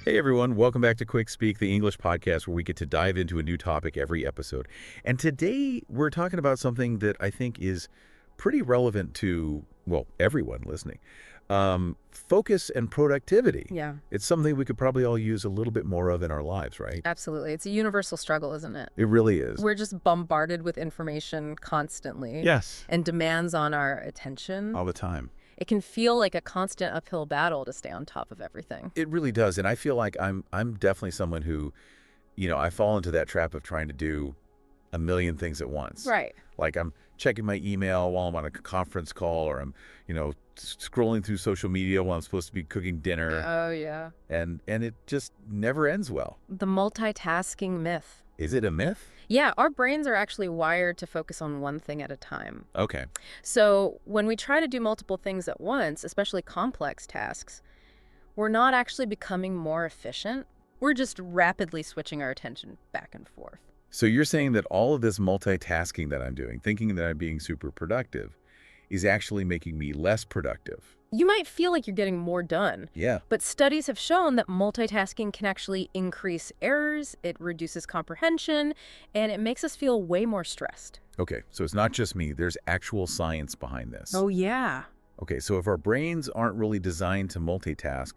Hey everyone, welcome back to QuickSpeak, the English podcast where we get to dive into a new topic every episode. And today we're talking about something that I think is pretty relevant to, well, everyone listening. Focus and productivity. Yeah, It's something we could probably all use a little bit more of in our lives, right? absolutely. It's a universal struggle, isn't it? It really is. We're just bombarded with information constantly. Yes. And demands on our attention. All the time. It can feel like a constant uphill battle to stay on top of everything. It really does. And I feel like I'm definitely someone who, I fall into that trap of trying to do a million things at once. Right. Like I'm checking my email while I'm on a conference call, or I'm, scrolling through social media while I'm supposed to be cooking dinner. Oh, yeah. And it just never ends well. The multitasking myth. Is it a myth? Yeah, our brains are actually wired to focus on one thing at a time. Okay. So when we try to do multiple things at once, especially complex tasks, we're not actually becoming more efficient. We're just rapidly switching our attention back and forth. So you're saying that all of this multitasking that I'm doing, thinking that I'm being super productive, is actually making me less productive. You might feel like you're getting more done. Yeah. But studies have shown that multitasking can actually increase errors, it reduces comprehension, and it makes us feel way more stressed. Okay, so it's not just me. There's actual science behind this. Oh, yeah. Okay, so if our brains aren't really designed to multitask,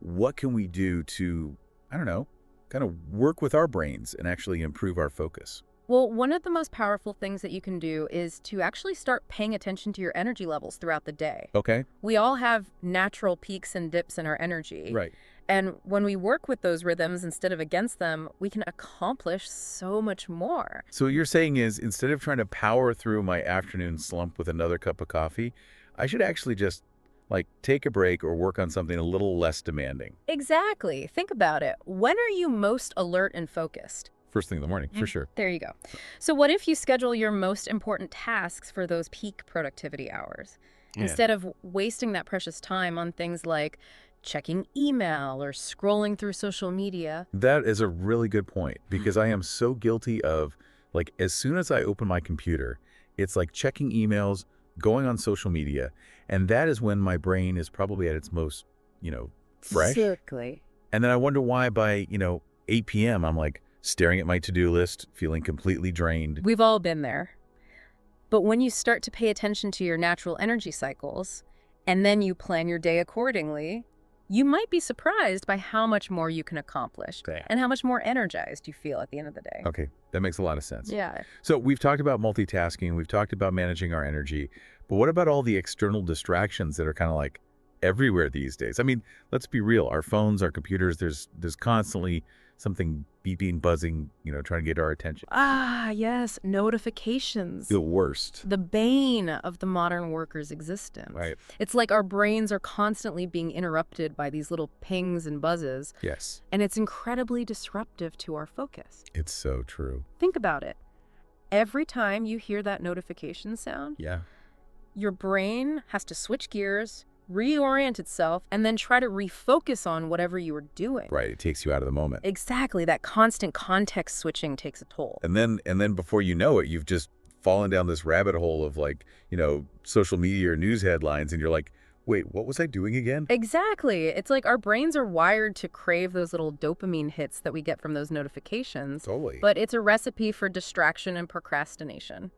what can we do to, kind of work with our brains and actually improve our focus? Well, one of the most powerful things that you can do is to actually start paying attention to your energy levels throughout the day. Okay. We all have natural peaks and dips in our energy. Right. And when we work with those rhythms instead of against them, we can accomplish so much more. So what you're saying is instead of trying to power through my afternoon slump with another cup of coffee, I should actually just take a break or work on something a little less demanding. Exactly. Think about it. When are you most alert and focused? First thing in the morning, for sure. There you go. So what if you schedule your most important tasks for those peak productivity hours? Yeah. Instead of wasting that precious time on things like checking email or scrolling through social media. That is a really good point because I am so guilty of, as soon as I open my computer, it's like checking emails, going on social media, and that is when my brain is probably at its most, fresh. Exactly. And then I wonder why by, 8 p.m. I'm staring at my to-do list, feeling completely drained. We've all been there. But when you start to pay attention to your natural energy cycles, and then you plan your day accordingly, you might be surprised by how much more you can accomplish and how much more energized you feel at the end of the day. Okay, that makes a lot of sense. Yeah. So we've talked about multitasking, we've talked about managing our energy, but what about all the external distractions that are kind of everywhere these days? I mean, let's be real, our phones, our computers, there's constantly something beeping, buzzing, trying to get our attention. Ah, yes, notifications. The worst. The bane of the modern worker's existence. Right. It's like our brains are constantly being interrupted by these little pings and buzzes. Yes. And it's incredibly disruptive to our focus. It's so true. Think about it. Every time you hear that notification sound, Yeah. your brain has to switch gears, reorient itself, and then try to refocus on whatever you were doing. Right, it takes you out of the moment. Exactly. That constant context switching takes a toll. And then before you know it, you've just fallen down this rabbit hole of social media or news headlines, and you're like, wait, what was I doing again? Exactly. It's like our brains are wired to crave those little dopamine hits that we get from those notifications. Totally. But it's a recipe for distraction and procrastination.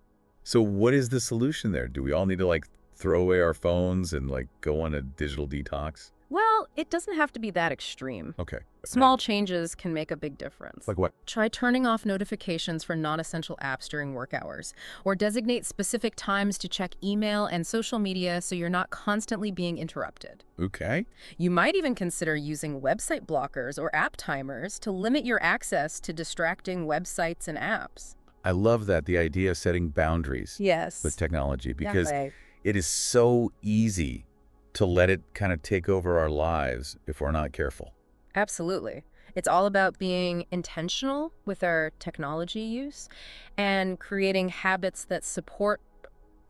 So what is the solution there? Do we all need to throw away our phones and go on a digital detox? Well, it doesn't have to be that extreme. Okay. Small changes can make a big difference. Like what? Try turning off notifications for non-essential apps during work hours, or designate specific times to check email and social media so you're not constantly being interrupted. Okay. You might even consider using website blockers or app timers to limit your access to distracting websites and apps. I love that, the idea of setting boundaries Yes. with technology, because Exactly. it is so easy to let it kind of take over our lives if we're not careful. Absolutely. It's all about being intentional with our technology use and creating habits that support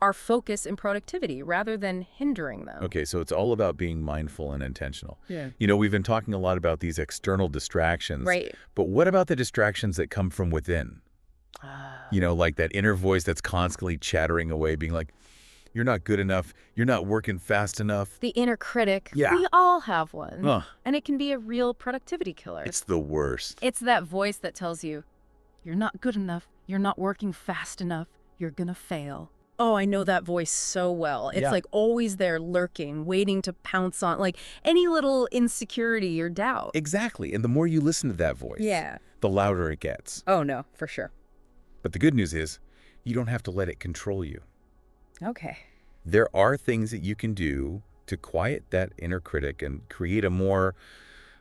our focus and productivity rather than hindering them. Okay, so it's all about being mindful and intentional. Yeah. We've been talking a lot about these external distractions. Right. But what about the distractions that come from within? Like that inner voice that's constantly chattering away, being like, You're not good enough. You're not working fast enough. The inner critic. Yeah. We all have one. Ugh, And it can be a real productivity killer. it's the worst. It's that voice that tells you, you're not good enough, you're not working fast enough, you're gonna fail. Oh, I know that voice so well. It's Yeah. like always there lurking, waiting to pounce on, like any little insecurity or doubt. Exactly. And the more you listen to that voice, Yeah. the louder it gets. Oh, no, for sure. But the good news is, you don't have to let it control you. Okay. There are things that you can do to quiet that inner critic and create a more,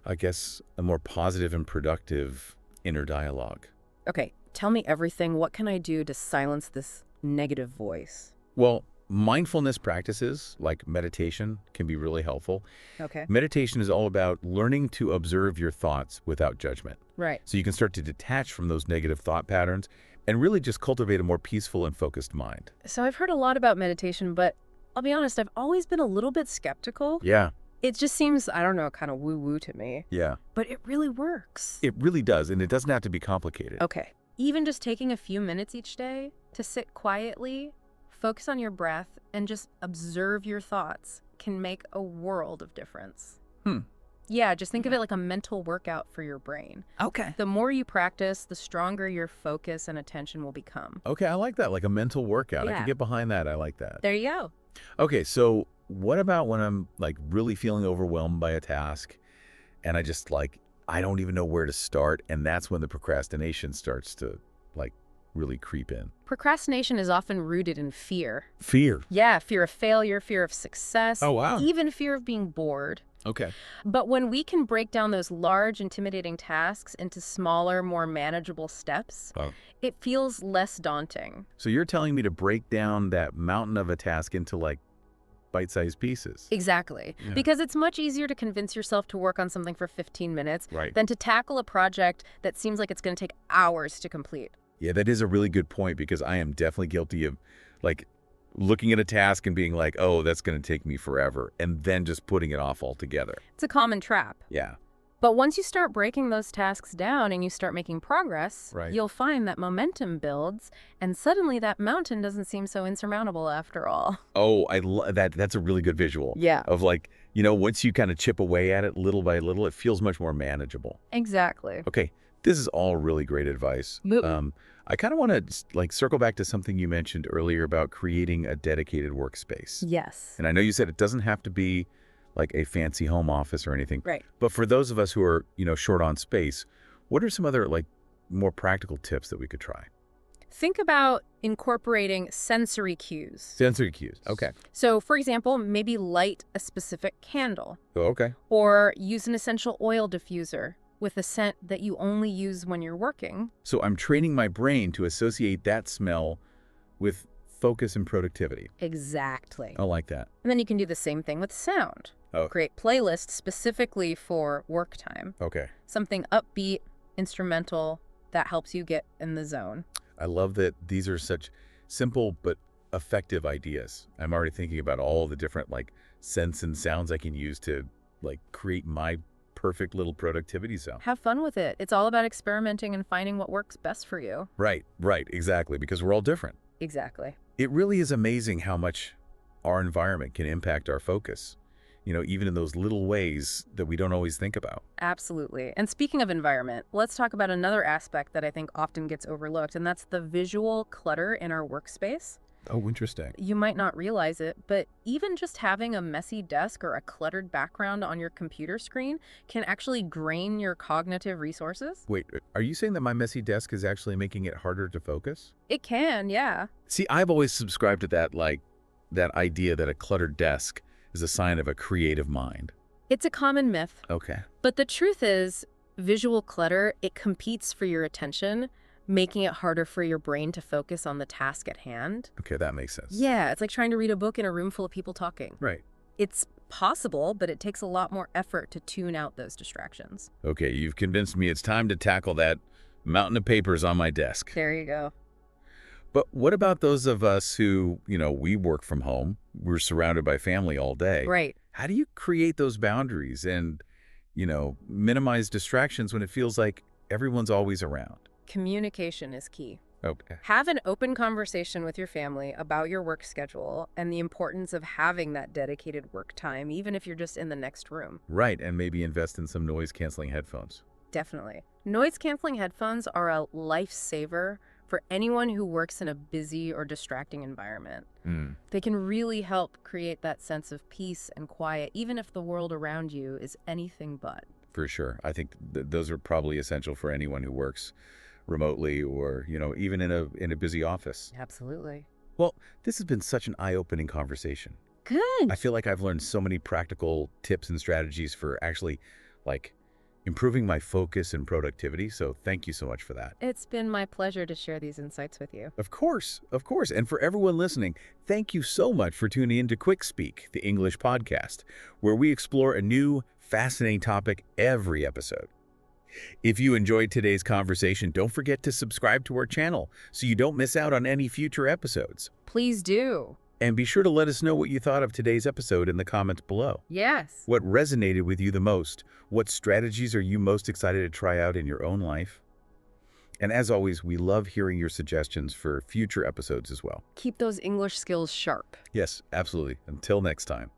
I guess, a more positive and productive inner dialogue. Okay, tell me everything. What can I do to silence this negative voice? Well, mindfulness practices like meditation can be really helpful. Okay. Meditation is all about learning to observe your thoughts without judgment. Right. So you can start to detach from those negative thought patterns and really just cultivate a more peaceful and focused mind. So I've heard a lot about meditation, but I'll be honest, I've always been a little bit skeptical. Yeah, It just seems, I don't know, kind of woo-woo to me. yeah. But it really works. It really does, and it doesn't have to be complicated. Okay. Even just taking a few minutes each day to sit quietly, focus on your breath, and just observe your thoughts can make a world of difference. Hmm. Yeah, just think of it like a mental workout for your brain. Okay. The more you practice, the stronger your focus and attention will become. Okay, I like that, like a mental workout. I Yeah. can get behind that. I like that. There you go. Okay, so what about when I'm like really feeling overwhelmed by a task and I don't even know where to start, and that's when the procrastination starts to like really creep in. Procrastination is often rooted in fear. Fear. Yeah, fear of failure, fear of success. Oh, wow. Even fear of being bored. Okay. But when we can break down those large, intimidating tasks into smaller, more manageable steps, Oh. it feels less daunting. So you're telling me to break down that mountain of a task into like bite-sized pieces. Exactly. Yeah. Because it's much easier to convince yourself to work on something for 15 minutes Right. than to tackle a project that seems like it's going to take hours to complete. Yeah, that is a really good point, because I am definitely guilty of like looking at a task and being like, oh, that's going to take me forever, and then just putting it off altogether. It's a common trap. Yeah. But once you start breaking those tasks down and you start making progress, Right. you'll find that momentum builds, and suddenly that mountain doesn't seem so insurmountable after all. Oh, I love that. That's a really good visual. Yeah. Of like, once you kind of chip away at it little by little, it feels much more manageable. Exactly. Okay, this is all really great advice. I kind of want to like circle back to something you mentioned earlier about creating a dedicated workspace. Yes. And I know you said it doesn't have to be like a fancy home office or anything. Right. But for those of us who are, short on space, what are some other like more practical tips that we could try? Think about incorporating sensory cues. Sensory cues. Okay. So, for example, maybe light a specific candle Oh, okay. or use an essential oil diffuser with a scent that you only use when you're working. So I'm training my brain to associate that smell with focus and productivity. Exactly. I like that. And then you can do the same thing with sound. Oh. Create playlists specifically for work time. Okay. Something upbeat, instrumental, that helps you get in the zone. I love that these are such simple but effective ideas. I'm already thinking about all the different like scents and sounds I can use to like create my perfect little productivity zone. Have fun with it. It's all about experimenting and finding what works best for you. Right, exactly, because we're all different. Exactly. It really is amazing how much our environment can impact our focus, even in those little ways that we don't always think about. Absolutely. And speaking of environment, let's talk about another aspect that I think often gets overlooked, and that's the visual clutter in our workspace. Oh, interesting. You might not realize it, but even just having a messy desk or a cluttered background on your computer screen can actually drain your cognitive resources. Wait, are you saying that my messy desk is actually making it harder to focus? It can, yeah. See, I've always subscribed to that idea that a cluttered desk is a sign of a creative mind. It's a common myth, Okay. but the truth is, visual clutter, it competes for your attention, making it harder for your brain to focus on the task at hand. Okay, that makes sense. Yeah, it's like trying to read a book in a room full of people talking. Right. It's possible, but it takes a lot more effort to tune out those distractions. Okay, you've convinced me it's time to tackle that mountain of papers on my desk. There you go. But what about those of us who, we work from home, we're surrounded by family all day. Right. How do you create those boundaries and, minimize distractions when it feels like everyone's always around? Communication is key. Okay. Have an open conversation with your family about your work schedule and the importance of having that dedicated work time, even if you're just in the next room. Right, and maybe invest in some noise-canceling headphones. Definitely. Noise-canceling headphones are a lifesaver for anyone who works in a busy or distracting environment. Hmm. They can really help create that sense of peace and quiet, even if the world around you is anything but. For sure. I think those are probably essential for anyone who works remotely or, even in a busy office. Absolutely. Well, this has been such an eye-opening conversation. I Good. feel like I've learned so many practical tips and strategies for actually, like, improving my focus and productivity, so thank you so much for that. It's been my pleasure to share these insights with you. Of course, of course. And for everyone listening, thank you so much for tuning in to QuickSpeak, the English podcast, where we explore a new, fascinating topic every episode. If you enjoyed today's conversation, don't forget to subscribe to our channel so you don't miss out on any future episodes. Please do. And be sure to let us know what you thought of today's episode in the comments below. Yes. What resonated with you the most? What strategies are you most excited to try out in your own life? And as always, we love hearing your suggestions for future episodes as well. Keep those English skills sharp. Yes, absolutely. Until next time.